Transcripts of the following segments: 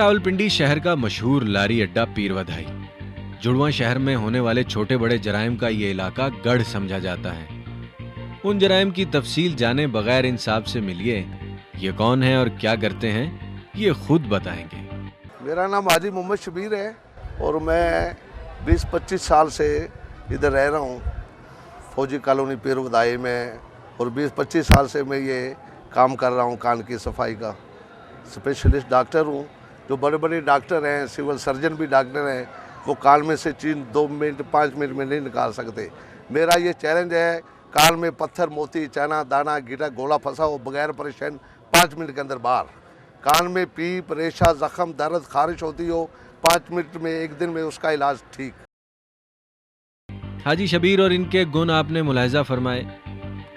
रावलपिंडी शहर का मशहूर लारी अड्डा पीर वधाई। जुड़वा शहर में होने वाले छोटे बड़े जराइम का ये इलाका गढ़ समझा जाता है। उन जराइम की तफसील जाने बगैर इंसाफ से मिलिए, ये कौन है और क्या करते हैं, ये खुद बताएंगे। मेरा नाम हाजी मोहम्मद शबीर है और मैं 20-25 साल से इधर रह रहा हूँ फौजी कॉलोनी पीर वधाई में, और 20-25 साल से मैं ये काम कर रहा हूँ कान की सफाई का। स्पेशलिस्ट डॉक्टर हूँ। जो बड़े बड़े डॉक्टर हैं, सिविल सर्जन भी डॉक्टर हैं, वो कान में से चीज 2 मिनट 5 मिनट में नहीं निकाल सकते। मेरा ये चैलेंज है, कान में पत्थर, मोती, चना, दाना, गिटा, गोला फंसा हो बगैर परेशान 5 मिनट के अंदर बाहर। कान में पीप, रेशा, जख्म, दर्द, खारिश होती हो 5 मिनट में, 1 दिन में उसका इलाज ठीक। हाजी शबीर और इनके गुण आपने मुलाहिजा फरमाए।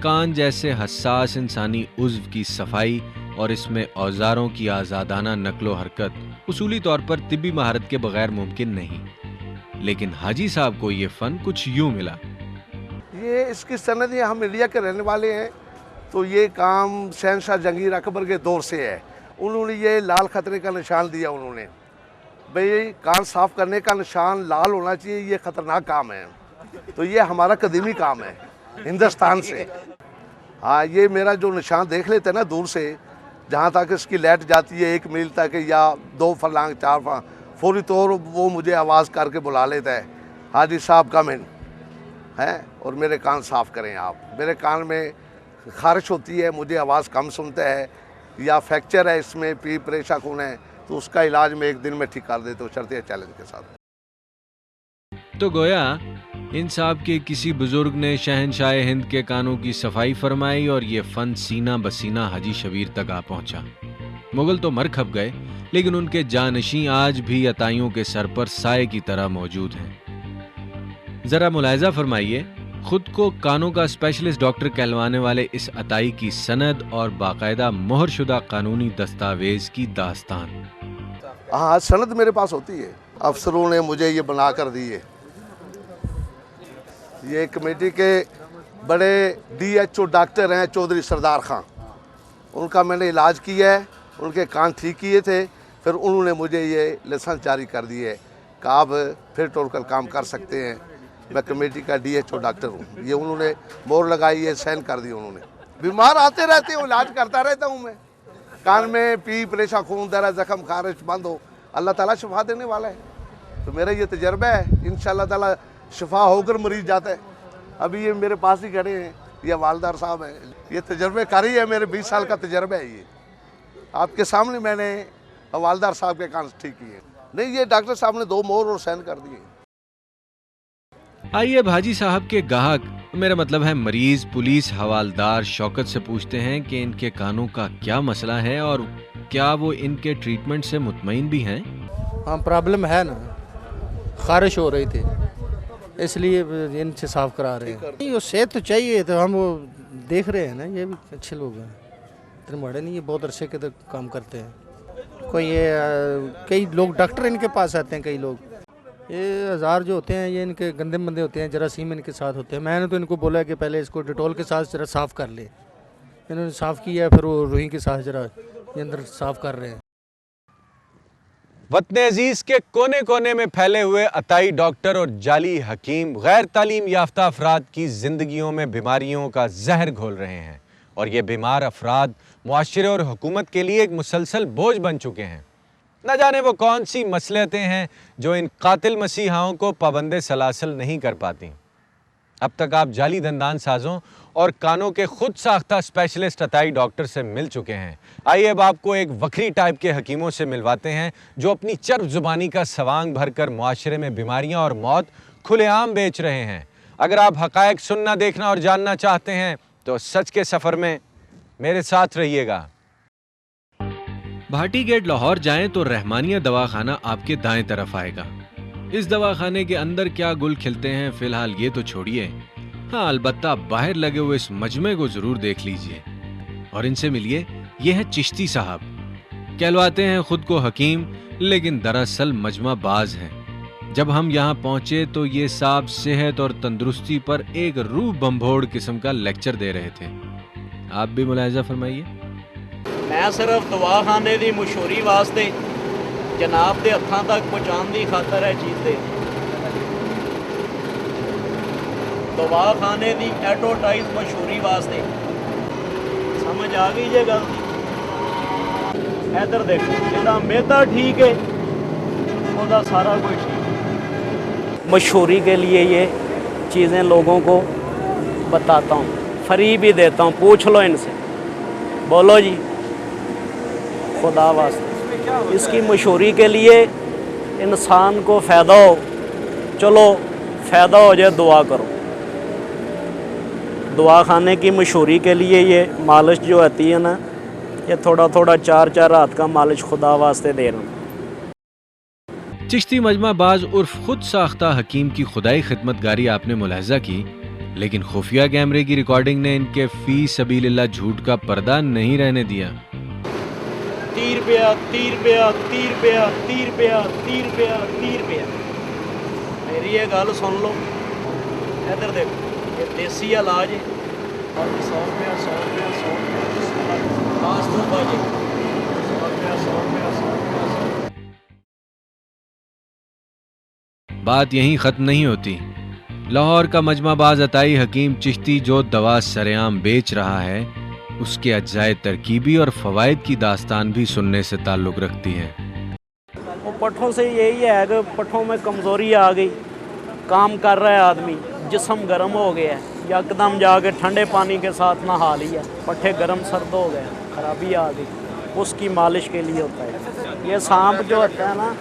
कान जैसे हसास इंसानी उज़्व की सफाई और इसमें औजारों की आज़ादाना नकलो हरकत उसूली तौर पर तिब्बी महारत के बगैर मुमकिन नहीं, लेकिन हाजी साहब को ये फ़न कुछ यूँ मिला। ये इसकी सनद, ये हम इंडिया के रहने वाले हैं, तो ये काम शहनशाह जहांगीर अकबर के दौर से है। उन्होंने ये लाल खतरे का निशान दिया। उन्होंने भाई कान साफ़ करने का निशान लाल होना चाहिए, ये ख़तरनाक काम है। तो ये हमारा कदीमी काम है हिंदुस्तान से। हाँ, ये मेरा जो निशान देख लेते हैं ना दूर से, जहाँ तक इसकी लाइट जाती है 1 मील तक या 2 फरलांग 4 फरलांग, फौरी तौर वो मुझे आवाज़ करके बुला लेता है, हाजी साहब कम इन है, और मेरे कान साफ़ करें आप। मेरे कान में खारिश होती है, मुझे आवाज़ कम सुनता है, या फ्रैक्चर है इसमें, पीप, रेशा खून है, तो उसका इलाज मैं 1 दिन में ठीक कर देता हूँ शर्तिया चैलेंज के साथ। तो गोया इन साहब के किसी बुजुर्ग ने शहनशाह हिंद के कानों की सफाई फरमाई और ये फन सीना बसीना हाजी शबीर तक आ पहुंचा। मुगल तो मर खप गए, लेकिन उनके जानशी आज भी अताइयों के सर पर साए की तरह मौजूद हैं। जरा मुलाहिजा फरमाइए, खुद को कानों का स्पेशलिस्ट डॉक्टर कहलवाने वाले इस अताई की सनद और बाकायदा मोहरशुदा कानूनी दस्तावेज की दास्तान। हाँ, सनद मेरे पास होती है, अफसरों ने मुझे ये बना कर दी है। ये कमेटी के बड़े DHO डॉक्टर हैं चौधरी सरदार खां, उनका मैंने इलाज किया है, उनके कान ठीक किए थे, फिर उन्होंने मुझे ये लाइसेंस जारी कर दिए कि आप फिर टोल काम कर सकते हैं। मैं कमेटी का DHO डॉक्टर हूँ। ये उन्होंने मोहर लगाई है, साइन कर दी उन्होंने। बीमार आते रहते हैं, इलाज करता रहता हूँ मैं। कान में पीप, रेशा, खून, दर्द, जख्म, खारिश बंद हो, अल्लाह ताला शिफा देने वाला है। तो मेरा ये तजर्बा है, इंशाअल्लाह ताला शिफा होकर मरीज जाता है। अभी ये मेरे पास ही खड़े हैं, ये वालदार साहब हैं, ये तजर्बे कारी है, मेरे 20 साल का तजर्बा है। ये आपके सामने मैंने वालदार साहब के कान ठीक किए। नहीं, ये डॉक्टर साहब ने 2 मोहर और साइन कर दिए। आइए हाजी साहब के गाहक, मेरा मतलब है मरीज, पुलिस, हवालदार शौकत से पूछते हैं कि इनके कानों का क्या मसला है और क्या वो इनके ट्रीटमेंट से मुतमईन भी हैं। हाँ, प्रॉब्लम है ना, खारिश हो रही थी, इसलिए इनसे साफ करा रहे हैं। नहीं, वो सेहत तो चाहिए, तो हम वो देख रहे हैं ना, ये भी अच्छे लोग हैं, इतने बड़े नहीं, ये बहुत अरसे के तक काम करते हैं। कोई ये कई लोग डॉक्टर इनके पास आते हैं, कई लोग ये 1000 जो होते हैं, ये इनके गंदे मंदे होते हैं, जरासीम इनके साथ होते हैं। मैंने तो इनको बोला कि पहले इसको डिटॉल के साथ जरा साफ़ कर ले, इन्होंने साफ़ किया, फिर वो रूही के साथ जरा ये अंदर साफ़ कर रहे हैं। वतन अजीज के कोने कोने में फैले हुए अताई डॉक्टर और जाली हकीम गैर तालीम याफ्ता अफराद की जिंदगियों में बीमारियों का जहर घोल रहे हैं, और ये बीमार अफराद मुआशरे और हुकूमत के लिए एक मुसलसल बोझ बन चुके हैं। न जाने वो कौन सी मसलहतें हैं जो इन कातिल मसीहाओं को पाबंदे सलासल नहीं कर पाती। अब तक आप जाली दंदान साजों और कानों के खुद साख्ता स्पेशलिस्ट अताई डॉक्टर से मिल चुके हैं। आइए अब आपको एक वक्री टाइप के हकीमों से मिलवाते हैं जो अपनी चर्ब जुबानी का सवांग भरकर मुआशरे में बीमारियां और मौत खुलेआम बेच रहे हैं। अगर आप हकायक सुनना, देखना और जानना चाहते हैं तो सच के सफ़र में मेरे साथ रहिएगा। भाटी गेट लाहौर जाएं तो रहमानिया दवाखाना आपके दाएं तरफ आएगा। इस दवाखाने के अंदर क्या गुल खिलते हैं फिलहाल ये तो छोड़िए, हाँ अलबत्ता बाहर लगे हुए इस मजमे को जरूर देख लीजिए और इनसे मिलिए। ये है चिश्ती साहब, कहलवाते हैं खुद को हकीम, लेकिन दरअसल मजमा बाज हैं। जब हम यहाँ पहुंचे तो ये साहब सेहत और तंदुरुस्ती पर एक रूह बम्भोड़ किस्म का लेक्चर दे रहे थे। आप भी मुलाहिजा फरमाइए। मैं सिर्फ दवाखाने की मशहूरी वास्ते ਜਨਾਬ ਦੇ ਹੱਥਾਂ ਤੱਕ ਪਹੁੰਚਾਉਣ ਦੀ ਖਾਤਰ ਇਹ ਚੀਜ਼ ਦੇ ਦਵਾਖਾਨੇ ਦੀ ਐਡਵਰਟਾਈਜ਼ ਮਸ਼ਹੂਰੀ ਵਾਸਤੇ। ਸਮਝ ਆ ਗਈ ਜੇ ਗੱਲ ਦੀ। ਇੱਧਰ ਦੇਖੋ, ਜਿਹੜਾ ਮਿਹਦਾ ਠੀਕ ਹੈ ਉਹਦਾ ਸਾਰਾ ਕੁਝ ठीक। मशहूरी के लिए ये चीज़ें लोगों को बताता हूँ, फ्री भी देता हूँ, पूछ लो इनसे, बोलो जी खुदा वास्ते। इसकी मशहूरी के लिए इंसान को फ़ायदा हो, चलो फ़ायदा हो जाए, दुआ करो। दुआ खाने की मशहूरी के लिए ये मालिश जो आती है ना, ये थोड़ा थोड़ा 4-4 रात का मालिश खुदा वास्ते दे रहा हूँ। चिश्ती मजमा बाज उर्फ खुद साख्ता हकीम की खुदाई खिदमतगारी आपने मुलाहजा की, लेकिन खुफिया कैमरे की रिकॉर्डिंग ने इनके फी सबीलिल्लाह झूठ का पर्दा नहीं रहने दिया। 30 रुपया 30 रुपया 30 रुपया 30 रुपया 30 रुपया 30 रुपया। मेरी ये गल सुन लो, इधर देखो, ये देसी इलाज है और 100 रुपया 100 रुपया 100 रुपया 5 रुपया 100 रुपया 100 रुपया 100 रुपया 100। बात यहीं ख़त्म नहीं होती। लाहौर का मजमाबाज अताई हकीम चिश्ती जो दवा सरेआम बेच रहा है, उसके अज्जाए तरकीबी और फ़वाइद की दास्तान भी सुनने से ताल्लुक़ रखती है। वो पट्ठों से यही है कि पट्ठों में कमज़ोरी आ गई, काम कर रहा है आदमी, जिस्म गर्म हो गया है, यकदम जाके ठंडे पानी के साथ नहा लिया, पट्ठे गर्म सर्द हो गए, खराबी आ गई, उसकी मालिश के लिए होता है। ये सांप जो होता है ना,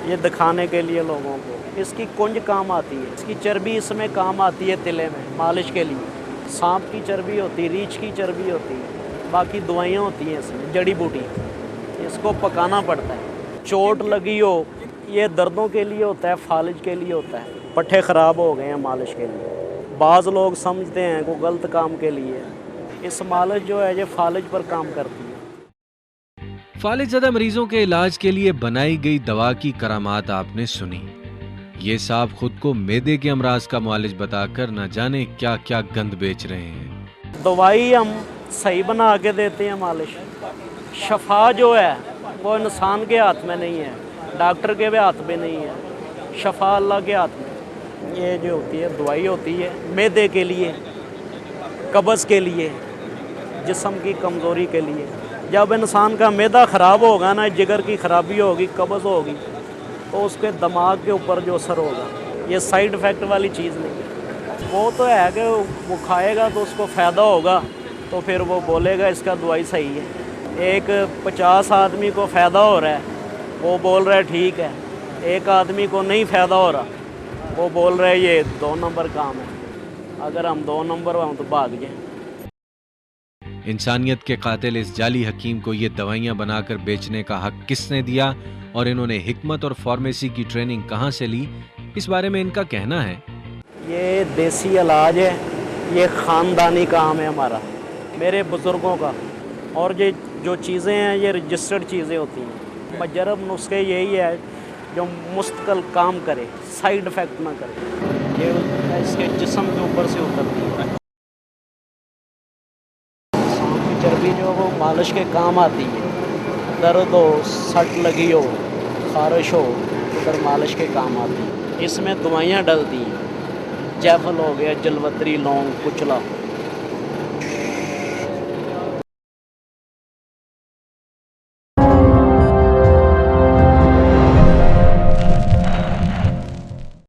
ये दिखाने के लिए लोगों को, इसकी कुंज काम आती है, इसकी चर्बी इसमें काम आती है तिले में मालिश के लिए। सांप की चर्बी होती है, रीछ की चर्बी होती है, बाकी दवाइयाँ होती हैं इसमें, जड़ी बूटी, इसको पकाना पड़ता है। चोट लगी हो, ये दर्दों के लिए होता है, फालिज के लिए होता है, पट्ठे ख़राब हो गए हैं मालिश के लिए। बाज़ लोग समझते हैं को गलत काम के लिए, इस मालिश जो है ये फालिज पर काम करती है। फालिजदा मरीजों के इलाज के लिए बनाई गई दवा की करामात आपने सुनी। ये साहब खुद को मैदे के अमराज का मुआलिज बताकर न जाने क्या क्या गंद बेच रहे हैं। दवाई हम सही बना के देते हैं मालिश। शफा जो है वो इंसान के हाथ में नहीं है, डॉक्टर के भी हाथ में नहीं है, शफा अल्लाह के हाथ में। ये जो होती है दवाई होती है मैदे के लिए, कब्ज़ के लिए, जिस्म की कमज़ोरी के लिए। जब इंसान का मैदा ख़राब होगा ना, जिगर की ख़राबी होगी, कब्ज़ होगी, तो उसके दिमाग के ऊपर जो असर होगा, ये साइड इफ़ेक्ट वाली चीज़ नहीं। वो तो है कि वो खाएगा तो उसको फ़ायदा होगा, तो फिर वो बोलेगा इसका दवाई सही है। एक 50 आदमी को फ़ायदा हो रहा है, वो बोल रहा है ठीक है। एक आदमी को नहीं फ़ायदा हो रहा, वो बोल रहा है ये 2 नंबर काम है। अगर हम 2 नंबर हों तो भाग जाए। इंसानियत के कातिल इस जाली हकीम को ये दवाइयाँ बनाकर बेचने का हक किसने दिया और इन्होंने हिकमत और फार्मेसी की ट्रेनिंग कहाँ से ली, इस बारे में इनका कहना है। ये देसी इलाज है, ये ख़ानदानी काम है हमारा, मेरे बुज़ुर्गों का। और ये जो चीज़ें हैं ये रजिस्टर्ड चीज़ें होती हैं। मजरब नुस्खे यही है जो मुस्तकिल काम करे, साइड इफ़ेक्ट ना करे, ये इसके जिस्म के ऊपर से उतरती है। चर्बी जो वो मालिश के काम आती है, दर्द हो, सट लगी हो, खारिश हो, उधर मालिश के काम आती है। इसमें दवाइयाँ डलती हैं, जैफल हो गया, जलवतरी, लौंग, कुचला।